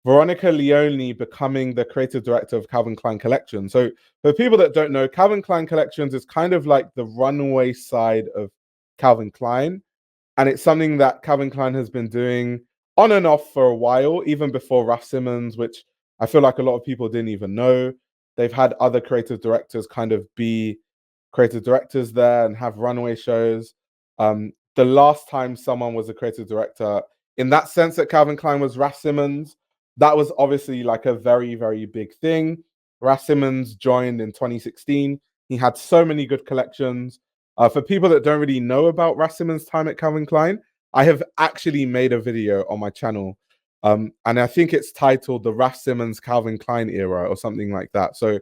Veronica Leoni becoming the creative director of Calvin Klein Collection. So for people that don't know, Calvin Klein Collections is kind of like the runway side of Calvin Klein. And it's something that Calvin Klein has been doing on and off for a while, even before Raf Simons, which I feel like a lot of people didn't even know. They've had other creative directors kind of be creative directors there and have runway shows. The last time someone was a creative director in that sense that Calvin Klein was Raf Simons, that was obviously like a very, very big thing. Raf Simons joined in 2016. He had so many good collections. For people that don't really know about Raf Simons' time at Calvin Klein, I have actually made a video on my channel. And I think it's titled The Raf Simons Calvin Klein Era or something like that. So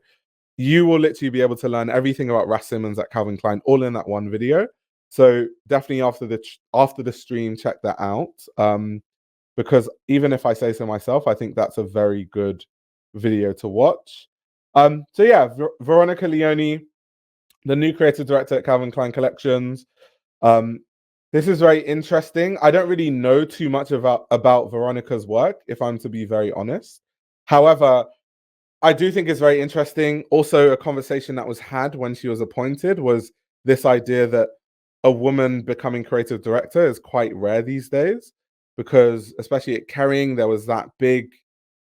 you will literally be able to learn everything about Raf Simons at Calvin Klein all in that one video. So definitely after the stream, check that out. Because even if I say so myself, I think that's a very good video to watch. So yeah, Veronica Leoni, the new creative director at Calvin Klein Collections. This is very interesting. I don't really know too much about Veronica's work, if I'm to be very honest. However, I do think it's very interesting. Also, a conversation that was had when she was appointed was this idea that a woman becoming creative director is quite rare these days, because especially at Kering, there was that big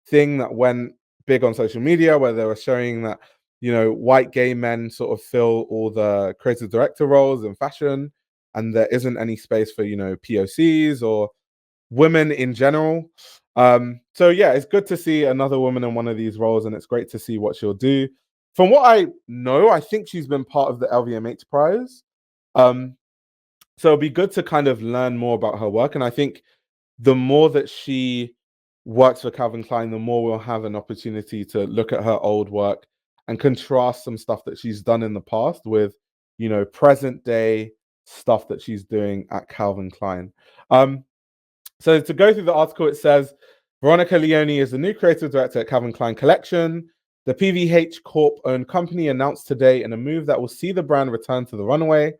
thing that went big on social media where they were showing that, you know, white gay men sort of fill all the creative director roles in fashion, and there isn't any space for, you know, POCs or women in general. So yeah, it's good to see another woman in one of these roles, and it's great to see what she'll do. From what I know, I think she's been part of the LVMH Prize. So it'll be good to kind of learn more about her work. And I think the more that she works for Calvin Klein, the more we'll have an opportunity to look at her old work and contrast some stuff that she's done in the past with, you know, present day stuff that she's doing at Calvin Klein. So to go through the article, it says, Veronica Leoni is the new creative director at Calvin Klein Collection. The PVH Corp-owned company announced today in a move that will see the brand return to the runway.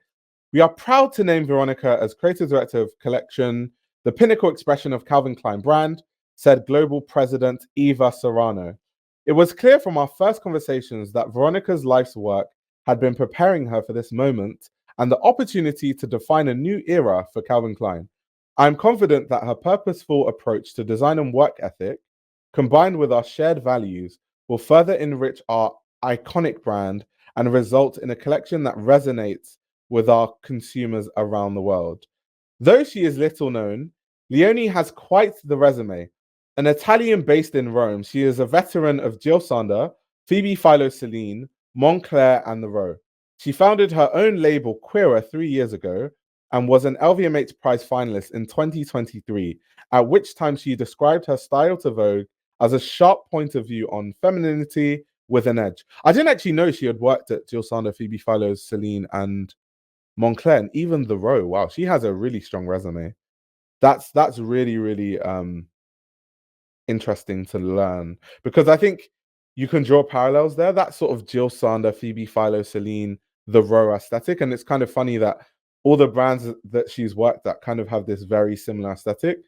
We are proud to name Veronica as creative director of collection, the pinnacle expression of Calvin Klein brand, said global president Eva Serrano. It was clear from our first conversations that Veronica's life's work had been preparing her for this moment and the opportunity to define a new era for Calvin Klein. I'm confident that her purposeful approach to design and work ethic, combined with our shared values, will further enrich our iconic brand and result in a collection that resonates with our consumers around the world. Though she is little known, Leoni has quite the resume. An Italian based in Rome, she is a veteran of Jil Sander, Phoebe, Philo, Céline, Moncler and The Row. She founded her own label Quira 3 years ago and was an LVMH Prize finalist in 2023, at which time she described her style to Vogue as a sharp point of view on femininity with an edge. I didn't actually know she had worked at Jil Sander, Phoebe, Philo, Céline and Moncler, and even The Row. Wow, she has a really strong resume. That's really, really interesting to learn, because I think you can draw parallels there. That sort of Jil Sander, Phoebe, Philo, Céline, The Row aesthetic. And it's kind of funny that all the brands that she's worked at kind of have this very similar aesthetic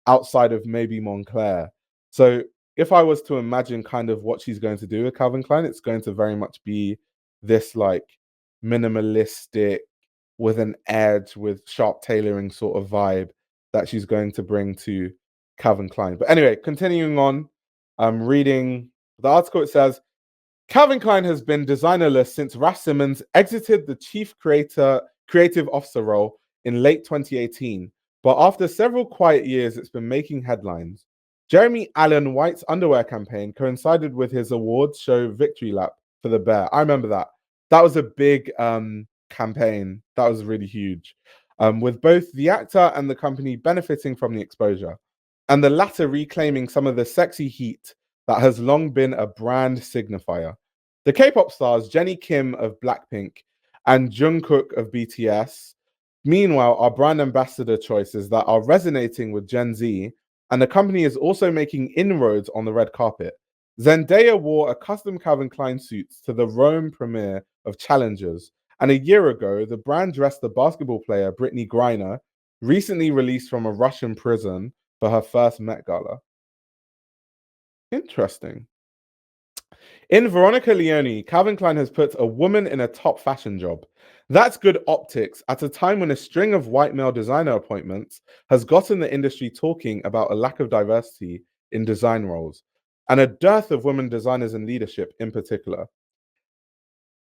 outside of maybe Moncler. So if I was to imagine kind of what she's going to do with Calvin Klein, it's going to very much be this like minimalistic, with an edge, with sharp tailoring sort of vibe that she's going to bring to Calvin Klein. But anyway, continuing on, I'm reading the article. It says, Calvin Klein has been designerless since Raf Simons exited the chief creative officer role in late 2018. But after several quiet years, it's been making headlines. Jeremy Allen White's underwear campaign coincided with his awards show victory lap for the Bear. I remember that. That was a big campaign. That was really huge. With both the actor and the company benefiting from the exposure, and the latter reclaiming some of the sexy heat that has long been a brand signifier. The K-pop stars Jennie Kim of Blackpink and Jungkook of BTS, meanwhile, are brand ambassador choices that are resonating with Gen Z, and the company is also making inroads on the red carpet. Zendaya wore a custom Calvin Klein suit to the Rome premiere of Challengers, and a year ago, the brand dressed the basketball player Brittany Griner, recently released from a Russian prison, for her first Met Gala. Interesting. In Veronica Leoni, Calvin Klein has put a woman in a top fashion job. That's good optics at a time when a string of white male designer appointments has gotten the industry talking about a lack of diversity in design roles and a dearth of women designers in leadership in particular.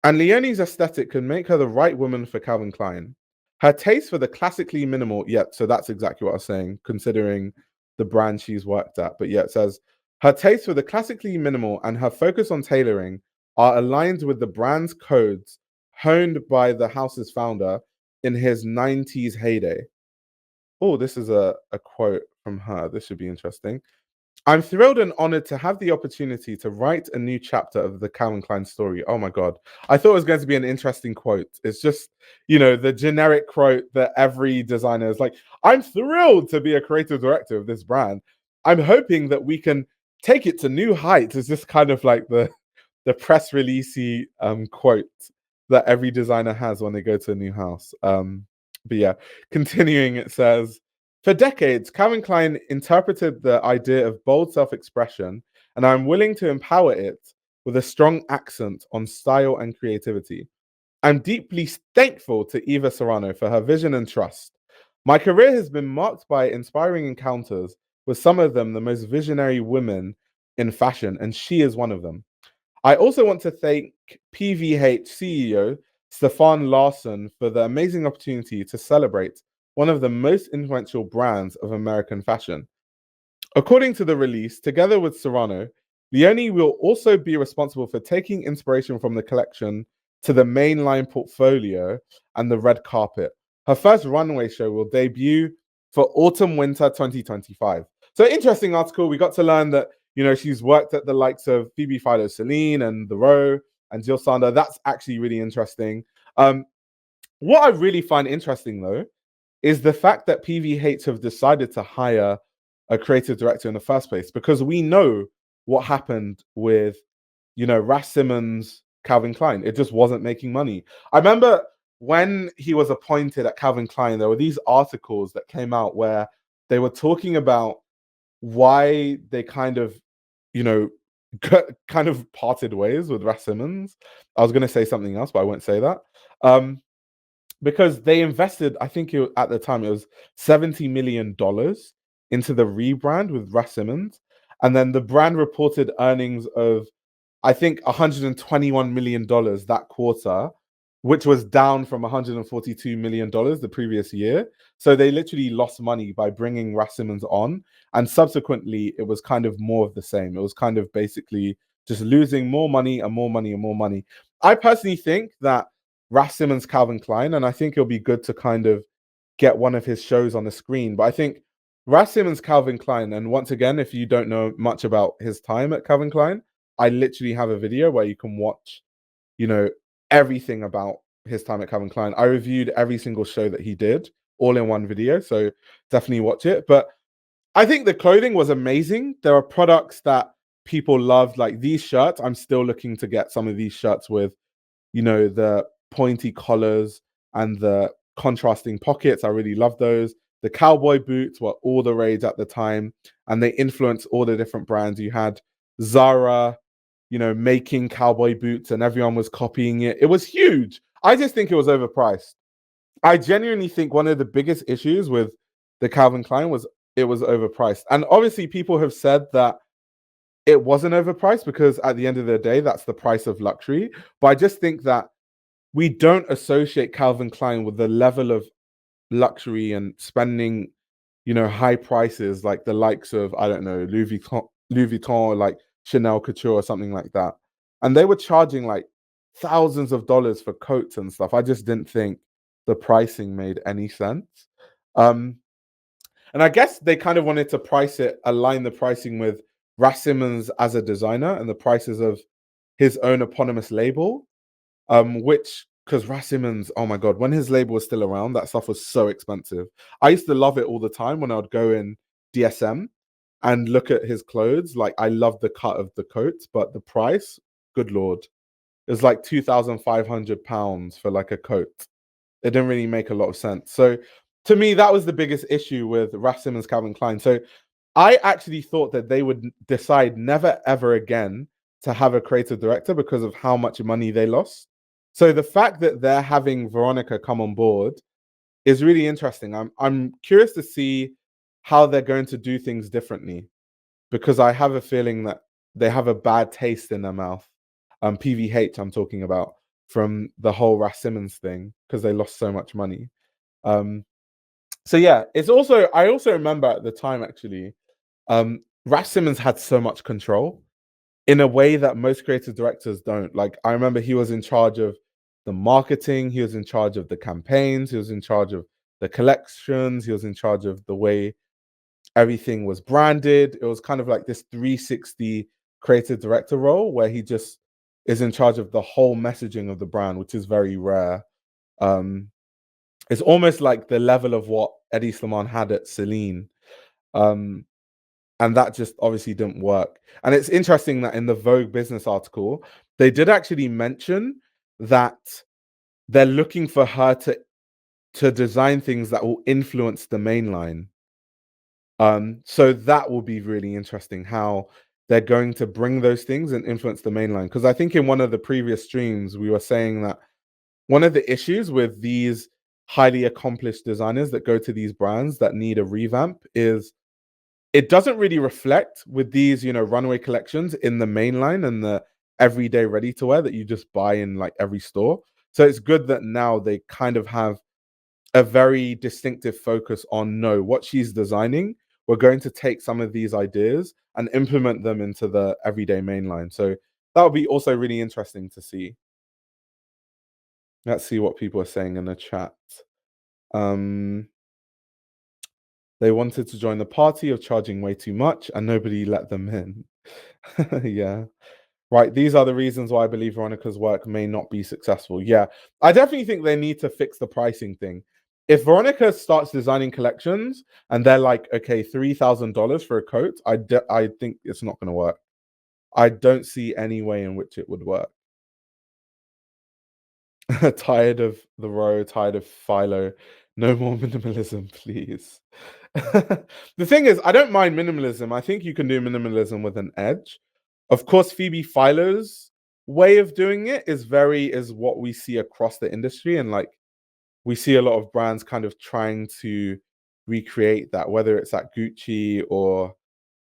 And Leonie's aesthetic can make her the right woman for Calvin Klein. Her taste for the classically minimal, yeah, so that's exactly what I was saying, considering the brand she's worked at. But yeah, it says her taste for the classically minimal and her focus on tailoring are aligned with the brand's codes honed by the house's founder in his 90s heyday. Oh, this is a quote from her. This should be interesting. I'm thrilled and honored to have the opportunity to write a new chapter of the Calvin Klein story. Oh my God. I thought it was going to be an interesting quote. It's just, the generic quote that every designer is like, I'm thrilled to be a creative director of this brand. I'm hoping that we can take it to new heights. It's just kind of like the press releasey quote that every designer has when they go to a new house. But yeah, continuing, it says, for decades, Calvin Klein interpreted the idea of bold self-expression, and I'm willing to empower it with a strong accent on style and creativity. I'm deeply thankful to Eva Serrano for her vision and trust. My career has been marked by inspiring encounters with some of them the most visionary women in fashion, and she is one of them. I also want to thank PVH CEO Stefan Larsson for the amazing opportunity to celebrate one of the most influential brands of American fashion. According to the release, together with Serrano, Leone will also be responsible for taking inspiration from the collection to the mainline portfolio and the red carpet. Her first runway show will debut for autumn winter 2025. So, interesting article. We got to learn that she's worked at the likes of Phoebe, Philo, Céline, and The Row, and Jil Sander. That's actually really interesting. What I really find interesting, though, is the fact that PVH have decided to hire a creative director in the first place, because we know what happened with, Raf Simons, Calvin Klein. It just wasn't making money. I remember when he was appointed at Calvin Klein, there were these articles that came out where they were talking about why they kind of, kind of parted ways with Raf Simons. I was going to say something else, but I won't say that. Because they invested, I think at the time it was $70 million into the rebrand with Raf Simons. And then the brand reported earnings of, I think, $121 million that quarter, which was down from $142 million the previous year. So they literally lost money by bringing Raf Simons on. And subsequently, it was kind of more of the same. It was kind of basically just losing more money and more money and more money. I personally think that Raf Simons, Calvin Klein, and I think it'll be good to kind of get one of his shows on the screen. But I think Raf Simons, Calvin Klein, and once again, if you don't know much about his time at Calvin Klein, I literally have a video where you can watch, everything about his time at Calvin Klein. I reviewed every single show that he did all in one video, so definitely watch it. But I think the clothing was amazing. There are products that people loved, like these shirts. I'm still looking to get some of these shirts with, the pointy collars and the contrasting pockets. I really love those. The cowboy boots were all the rage at the time, and they influenced all the different brands. You had Zara, making cowboy boots, and everyone was copying it. It was huge. I just think it was overpriced. I genuinely think one of the biggest issues with the Calvin Klein was it was overpriced. And obviously, people have said that it wasn't overpriced because at the end of the day, that's the price of luxury. But I just think that we don't associate Calvin Klein with the level of luxury and spending, high prices like the likes of, I don't know, Louis Vuitton, or like Chanel Couture or something like that. And they were charging like thousands of dollars for coats and stuff. I just didn't think the pricing made any sense. And I guess they kind of wanted to align the pricing with Raf Simons as a designer and the prices of his own eponymous label. Which, because Raf Simons, oh my God, when his label was still around, that stuff was so expensive. I used to love it all the time when I would go in DSM and look at his clothes. Like, I loved the cut of the coats, but the price, good Lord, it was like £2,500 for like a coat. It didn't really make a lot of sense. So to me, that was the biggest issue with Raf Simons, Calvin Klein. So I actually thought that they would decide never ever again to have a creative director because of how much money they lost. So the fact that they're having Veronica come on board is really interesting. I'm curious to see how they're going to do things differently, because I have a feeling that they have a bad taste in their mouth. PVH, I'm talking about, from the whole Raf Simons thing, because they lost so much money. So yeah, it's also, I also remember at the time actually, Raf Simons had so much control in a way that most creative directors don't. Like, I remember he was in charge of the marketing, he was in charge of the campaigns, he was in charge of the collections, he was in charge of the way everything was branded. It was kind of like this 360 creative director role where he just is in charge of the whole messaging of the brand, which is very rare. It's almost like the level of what Eddie Slimane had at Céline. And that just obviously didn't work. And it's interesting that in the Vogue business article, they did actually mention that they're looking for her to design things that will influence the main line. So that will be really interesting how they're going to bring those things and influence the main line. Because I think in one of the previous streams, we were saying that one of the issues with these highly accomplished designers that go to these brands that need a revamp is it doesn't really reflect with these, you know, runway collections in the main line and the everyday ready to wear that you just buy in like every store. So it's good that now they kind of have a very distinctive focus on, no, what she's designing, we're going to take some of these ideas and implement them into the everyday mainline. So that would be also really interesting to see. Let's see what people are saying in the chat. They wanted to join the party of charging way too much and nobody let them in. Yeah. Right. These are the reasons why I believe Veronica's work may not be successful. Yeah. I definitely think they need to fix the pricing thing. If Veronica starts designing collections and they're like, okay, $3,000 for a coat, I think it's not going to work. I don't see any way in which it would work. Tired of the row, tired of Philo. No more minimalism, please. The thing is, I don't mind minimalism. I think you can do minimalism with an edge. Of course, Phoebe Philo's way of doing it is what we see across the industry, and like we see a lot of brands kind of trying to recreate that, whether it's at Gucci or,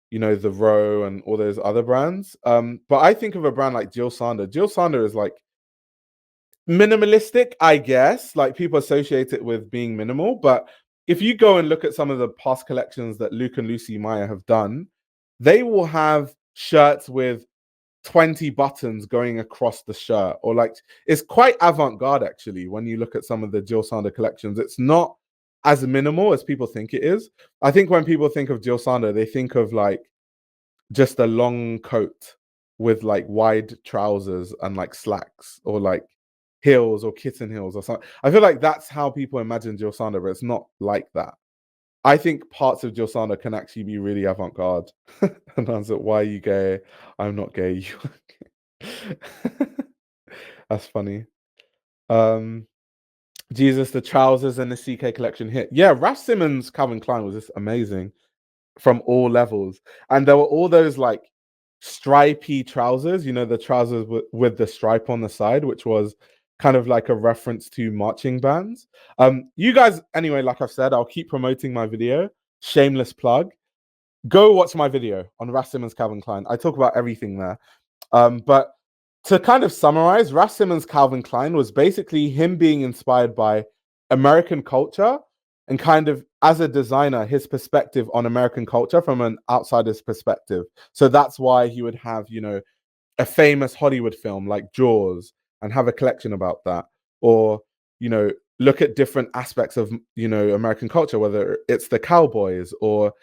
you know, The Row and all those other brands. But I think of a brand like Jil Sander. Jil Sander is like minimalistic, I guess. Like, people associate it with being minimal, but if you go and look at some of the past collections that Luke and Lucy Meyer have done, they will have shirts with 20 buttons going across the shirt, or like, it's quite avant-garde actually when you look at some of the Jil Sander collections. It's not as minimal as people think it is. I think when people think of Jil Sander, they think of like just a long coat with like wide trousers and like slacks, or like heels or kitten heels or something. I feel like that's how people imagine Jil Sander, but it's not like that. I think parts of Jil Sander can actually be really avant-garde. And I was like, why are you gay? I'm not gay. You are gay. That's funny. Jesus, the trousers and the CK collection hit. Yeah, Raf Simons Calvin Klein was just amazing from all levels. And there were all those like stripy trousers, you know, the trousers with the stripe on the side, which was kind of like a reference to marching bands. You guys, anyway, like I've said, I'll keep promoting my video. Shameless plug. Go watch my video on Raf Simons Calvin Klein. I talk about everything there. But to kind of summarize, Raf Simons Calvin Klein was basically him being inspired by American culture, and kind of, as a designer, his perspective on American culture from an outsider's perspective. So that's why he would have, you know, a famous Hollywood film like Jaws and have a collection about that, or, you know, look at different aspects of, you know, American culture, whether it's the cowboys or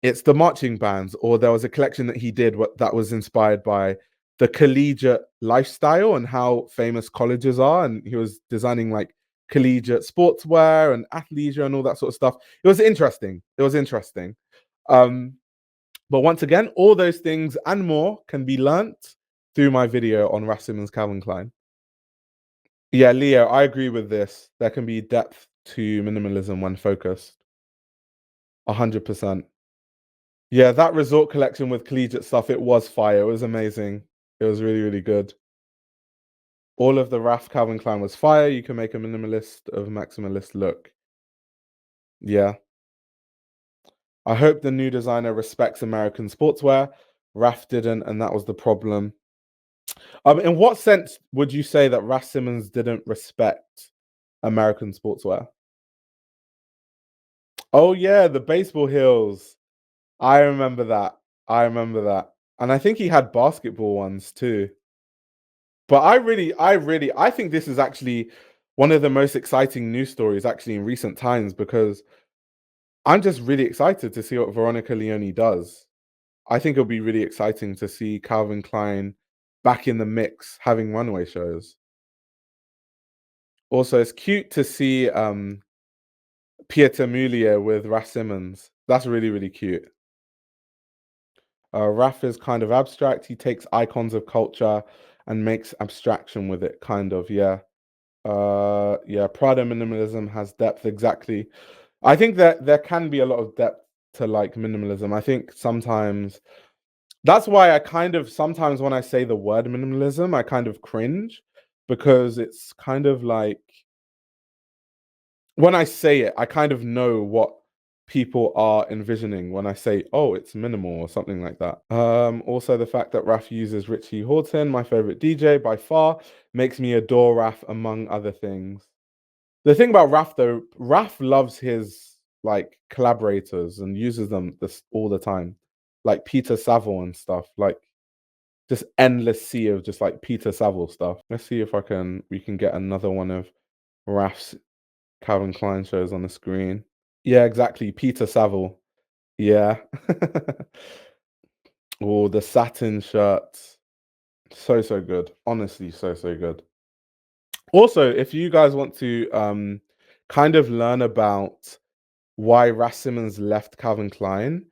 it's the marching bands, or there was a collection that he did that was inspired by the collegiate lifestyle and how famous colleges are, and he was designing like collegiate sportswear and athleisure and all that sort of stuff. It was interesting. But once again, all those things and more can be learnt through my video on Raf Simons Calvin Klein. Yeah, Leo, I agree with this. There can be depth to minimalism when focused. 100%. Yeah, that resort collection with collegiate stuff, it was fire. It was amazing. It was really, really good. All of the Raf Calvin Klein was fire. You can make a minimalist of maximalist look. Yeah. I hope the new designer respects American sportswear. Raf didn't, and that was the problem. In what sense would you say that Raf Simons didn't respect American sportswear? Oh yeah, the baseball heels. I remember that. I remember that. And I think he had basketball ones too. But I think this is actually one of the most exciting news stories actually in recent times because I'm just really excited to see what Veronica Leoni does. I think it'll be really exciting to see Calvin Klein back in the mix having runway shows. Also, it's cute to see Pieter Mulier with Raf Simons. That's really, really cute. Raf is kind of abstract. He takes icons of culture and makes abstraction with it, kind of, yeah. Yeah, Prada minimalism has depth, exactly. I think that there can be a lot of depth to like minimalism. I think sometimes that's why I kind of sometimes when I say the word minimalism, I kind of cringe because it's kind of like when I say it, I kind of know what people are envisioning when I say, "Oh, it's minimal" or something like that. Also the fact that Raf uses Richie Hawtin, my favorite DJ by far, makes me adore Raf among other things. The thing about Raf though, Raf loves his like collaborators and uses them this all the time, like Peter Saville and stuff. Like just endless sea of just like Peter Saville stuff. Let's see if we can get another one of Raf's Calvin Klein shows on the screen. Yeah, exactly. Peter Saville. Yeah. Oh, the satin shirts. So, so good. Honestly, so, so good. Also, if you guys want to kind of learn about why Raf Simons left Calvin Klein,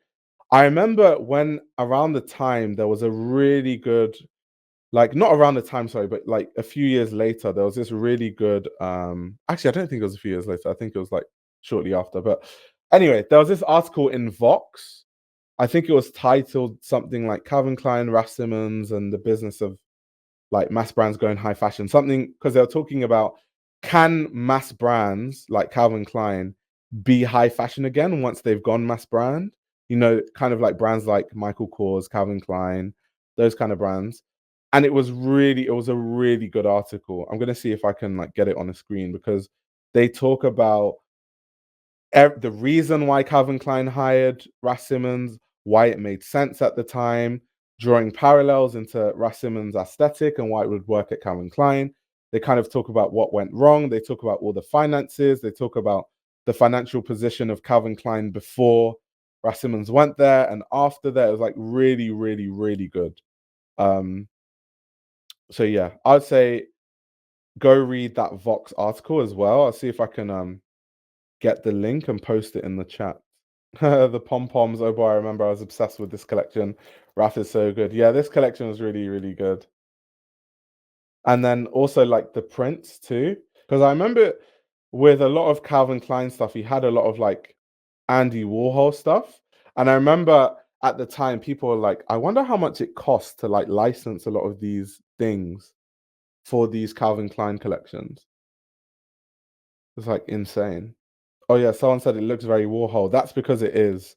I remember when around the time there was a really good like not around the time, sorry, but like a few years later, there was this really good actually I don't think it was a few years later. I think it was like shortly after. But anyway, there was this article in Vox. I think it was titled something like Calvin Klein, Raf Simons, and the business of like mass brands going high fashion. Something because they were talking about can mass brands like Calvin Klein be high fashion again once they've gone mass brand? You know, kind of like brands like Michael Kors, Calvin Klein, those kind of brands. And it was a really good article. I'm gonna see if I can like get it on the screen because they talk about the reason why Calvin Klein hired Raf Simons, why it made sense at the time, drawing parallels into Raf Simons' aesthetic and why it would work at Calvin Klein. They kind of talk about what went wrong. They talk about all the finances. They talk about the financial position of Calvin Klein before Raf Simons went there and after that. It was like really, really, really good. Um, so yeah, I'd say go read that Vox article as well. I'll see if I can get the link and post it in the chat. The pom-poms. Oh boy, I remember I was obsessed with this collection. Raf is so good. Yeah, this collection was really, really good. And then also like the prints too. Because I remember with a lot of Calvin Klein stuff, he had a lot of like Andy Warhol stuff. And I remember at the time people were like, I wonder how much it costs to like license a lot of these things for these Calvin Klein collections. It's like insane. Oh yeah, someone said it looks very Warhol. That's because it is.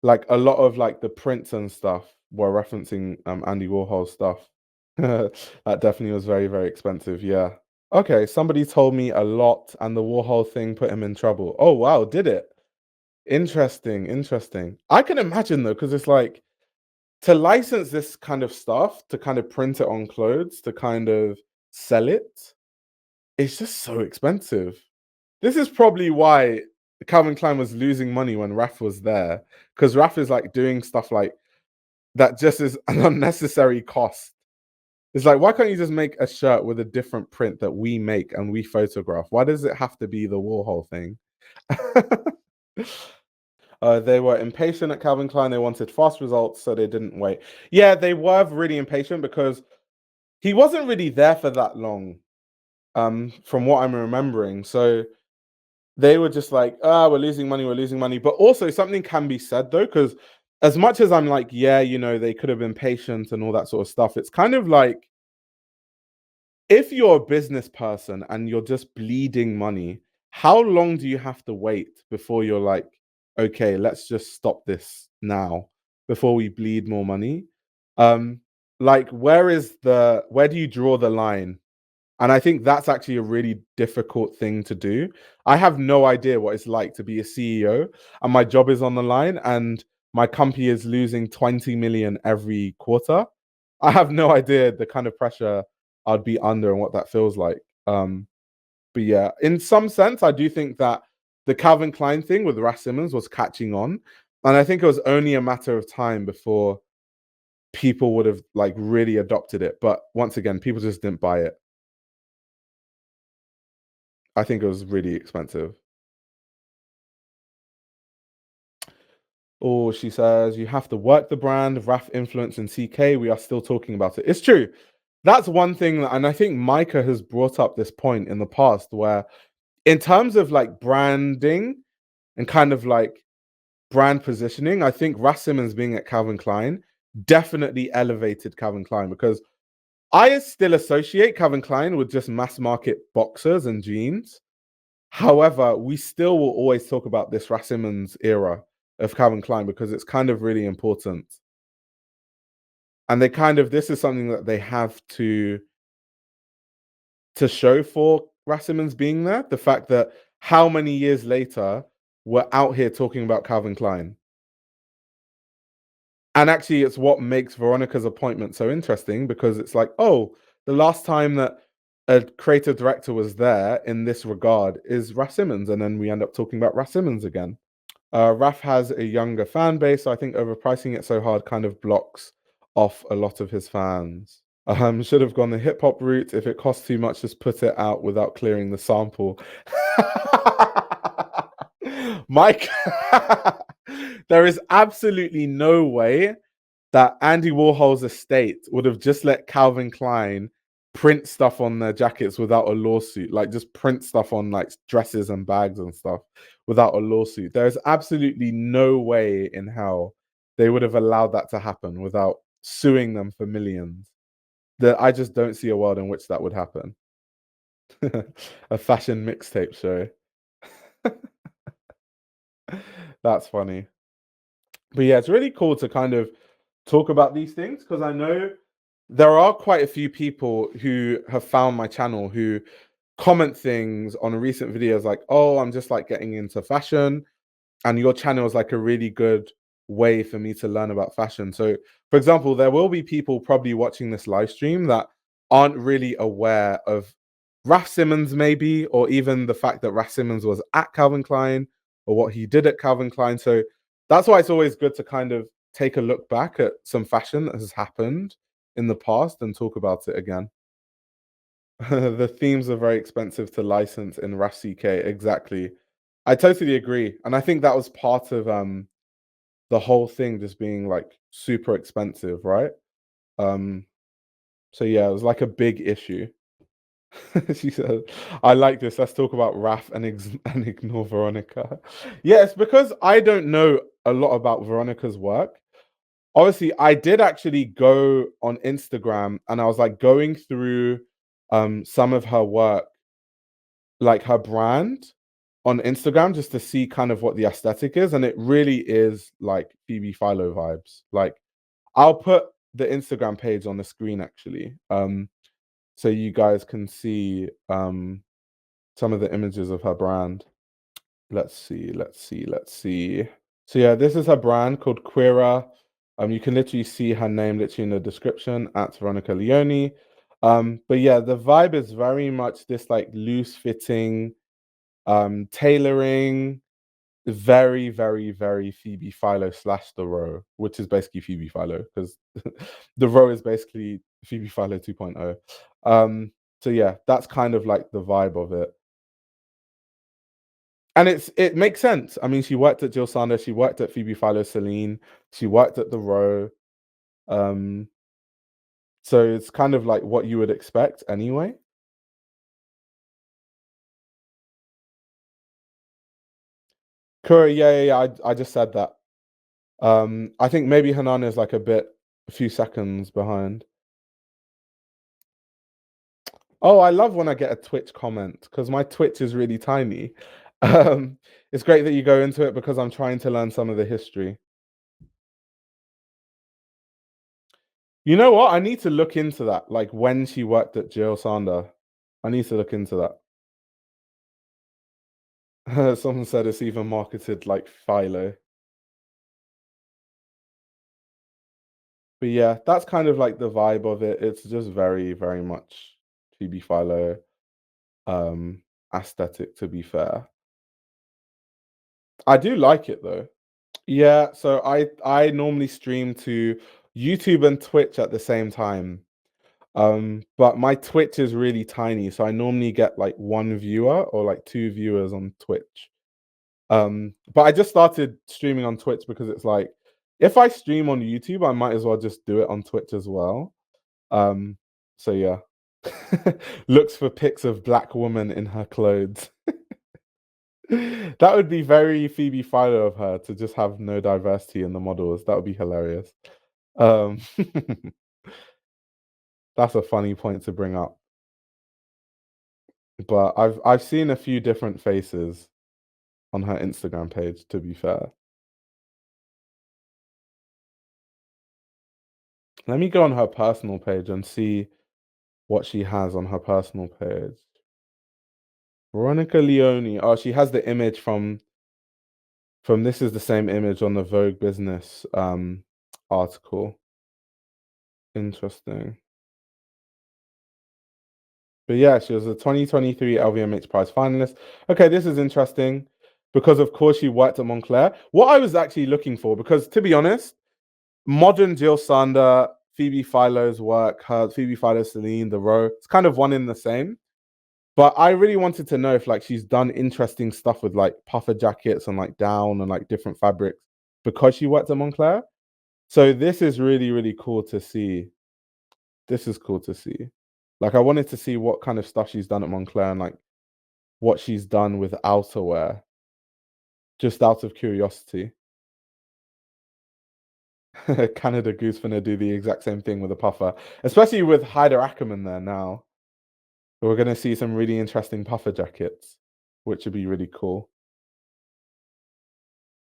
Like a lot of like the prints and stuff were referencing Andy Warhol stuff. That definitely was very, very expensive. Yeah. Okay, somebody told me a lot and the Warhol thing put him in trouble. Oh wow, did it? Interesting, interesting. I can imagine though, because it's like to license this kind of stuff, to kind of print it on clothes, to kind of sell it, it's just so expensive. This is probably why Calvin Klein was losing money when Raf was there, because Raf is like doing stuff like that just is an unnecessary cost. It's like, why can't you just make a shirt with a different print that we make and we photograph? Why does it have to be the Warhol thing? They were impatient at Calvin Klein. They wanted fast results, so they didn't wait. Yeah, they were really impatient because he wasn't really there for that long, from what I'm remembering. So they were just like, ah, we're losing money. But also something can be said though, because as much as I'm like, yeah, you know, they could have been patient and all that sort of stuff, it's kind of like if you're a business person and you're just bleeding money, how long do you have to wait before you're like, okay, let's just stop this now before we bleed more money? Um, like where do you draw the line? And I think that's actually a really difficult thing to do. I have no idea what it's like to be a CEO and my job is on the line and my company is losing 20 million every quarter. I have no idea the kind of pressure I'd be under and what that feels like. But yeah, in some sense, I do think that the Calvin Klein thing with Raf Simons was catching on. And I think it was only a matter of time before people would have like really adopted it. But once again, people just didn't buy it. I think it was really expensive. Or she says, you have to work the brand, Raf influence and CK. We are still talking about it. It's true. That's one thing. And I think Micah has brought up this point in the past where, in terms of like branding and kind of like brand positioning, I think Raf Simons being at Calvin Klein definitely elevated Calvin Klein because I still associate Calvin Klein with just mass market boxers and jeans. However, we still will always talk about this Raf Simons era of Calvin Klein because it's kind of really important. And they kind of this is something that they have to show for Raf Simons being there. The fact that how many years later we're out here talking about Calvin Klein. And actually, it's what makes Veronica's appointment so interesting because it's like, oh, the last time that a creative director was there in this regard is Raf Simons, and then we end up talking about Raf Simons again. Raf has a younger fan base, so I think overpricing it so hard kind of blocks off a lot of his fans. Should have gone the hip hop route. If it costs too much, just put it out without clearing the sample. Mike, there is absolutely no way that Andy Warhol's estate would have just let Calvin Klein print stuff on their jackets without a lawsuit, like just print stuff on like dresses and bags and stuff without a lawsuit. There's absolutely no way in hell they would have allowed that to happen without suing them for millions. That I just don't see a world in which that would happen. A fashion mixtape show. That's funny. But yeah, it's really cool to kind of talk about these things because I know there are quite a few people who have found my channel who comment things on recent videos like, oh, I'm just like getting into fashion. And your channel is like a really good way for me to learn about fashion. So, for example, there will be people probably watching this live stream that aren't really aware of Raf Simons, maybe, or even the fact that Raf Simons was at Calvin Klein or what he did at Calvin Klein. So, that's why it's always good to kind of take a look back at some fashion that has happened in the past and talk about it again. The themes are very expensive to license in Raf CK. Exactly. I totally agree. And I think that was part of the whole thing just being like super expensive, right? Um so yeah, it was like a big issue. She said, I like this. Let's talk about Raf and, and ignore Veronica. Yeah, it's because I don't know a lot about Veronica's work. Obviously, I did actually go on Instagram and I was like going through some of her work, like her brand on Instagram, just to see kind of what the aesthetic is. And it really is like Phoebe Philo vibes. Like I'll put the Instagram page on the screen actually. So you guys can see some of the images of her brand. Let's see, let's see, let's see. So yeah, this is her brand called Quira. You can literally see her name literally in the description at Veronica Leoni. But yeah, the vibe is very much this like loose fitting, tailoring, very, very, very Phoebe Philo slash The Row, which is basically Phoebe Philo because The Row is basically Phoebe Philo 2.0. So yeah, that's kind of like the vibe of it. And it makes sense. I mean, she worked at Jil Sander, she worked at Phoebe Philo Céline, she worked at The Row. Um, so it's kind of like what you would expect anyway. Quira, yeah, yeah, yeah. I just said that. I think maybe Hanan is like a few seconds behind. Oh, I love when I get a Twitch comment because my Twitch is really tiny. It's great that you go into it because I'm trying to learn some of the history. You know what? I need to look into that, like when she worked at Jil Sander. I need to look into that. Someone said it's even marketed like Philo. But yeah, that's kind of like the vibe of it. It's just very, very much Phoebe Philo aesthetic, to be fair. I do like it though. Yeah, so I normally stream to YouTube and Twitch at the same time. But my Twitch is really tiny, so I normally get like one viewer or like two viewers on Twitch. But I just started streaming on Twitch because it's like if I stream on YouTube, I might as well just do it on Twitch as well. Um, so yeah. Looks for pics of black woman in her clothes. That would be very Phoebe Philo of her to just have no diversity in the models. That would be hilarious. Um, that's a funny point to bring up. But I've seen a few different faces on her Instagram page, to be fair. Let me go on her personal page and see what she has on her personal page. Veronica Leoni. Oh, she has the image from this is the same image on the Vogue business article. Interesting. But yeah, she was a 2023 LVMH Prize finalist. Okay, this is interesting because of course she worked at Moncler. What I was actually looking for, because to be honest, modern Jil Sander, Phoebe Philo's work, her Phoebe Philo, Céline, The Row, it's kind of one in the same. But I really wanted to know if like she's done interesting stuff with like puffer jackets and like down and like different fabrics because she worked at Moncler. So this is really, really cool to see. This is cool to see. Like I wanted to see what kind of stuff she's done at Moncler and like what she's done with outerwear, just out of curiosity. Canada Goose gonna do the exact same thing with a puffer, especially with Hyder Ackerman there now. We're gonna see some really interesting puffer jackets, which would be really cool.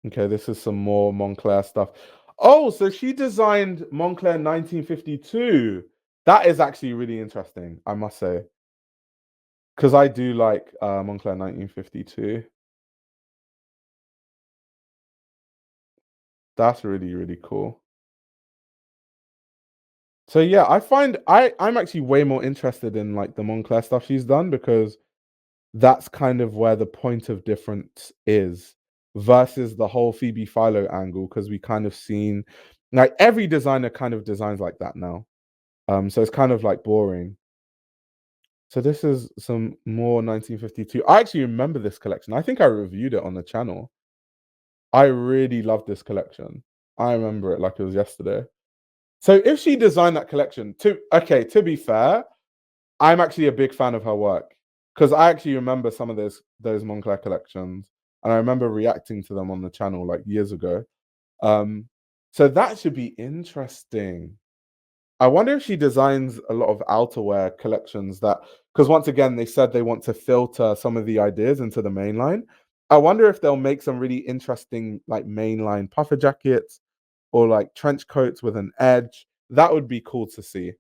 Okay, this is some more Moncler stuff. Oh, so she designed Moncler 1952. That is actually really interesting, I must say. Because I do like Moncler 1952. That's really, really cool. So yeah, I find I'm actually way more interested in like the Moncler stuff she's done because that's kind of where the point of difference is versus the whole Phoebe Philo angle because we kind of seen like every designer kind of designs like that now. So it's kind of like boring. So this is some more 1952. I actually remember this collection. I think I reviewed it on the channel. I really love this collection. I remember it like it was yesterday. So if she designed that collection, to be fair, I'm actually a big fan of her work because I actually remember some of those Moncler collections, and I remember reacting to them on the channel like years ago. So that should be interesting. I wonder if she designs a lot of outerwear collections that, because once again, they said they want to filter some of the ideas into the mainline. I wonder if they'll make some really interesting like mainline puffer jackets or like trench coats with an edge. That would be cool to see.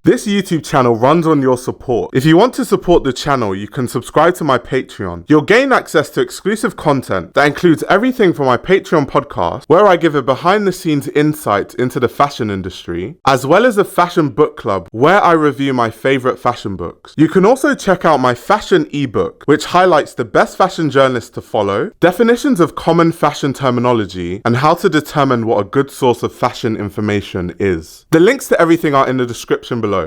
This YouTube channel runs on your support. If you want to support the channel, you can subscribe to my Patreon. You'll gain access to exclusive content that includes everything from my Patreon podcast, where I give a behind the scenes insight into the fashion industry, as well as a fashion book club where I review my favorite fashion books. You can also check out my fashion ebook, which highlights the best fashion journalists to follow, definitions of common fashion terminology, and how to determine what a good source of fashion information is. The links to everything are in the description below.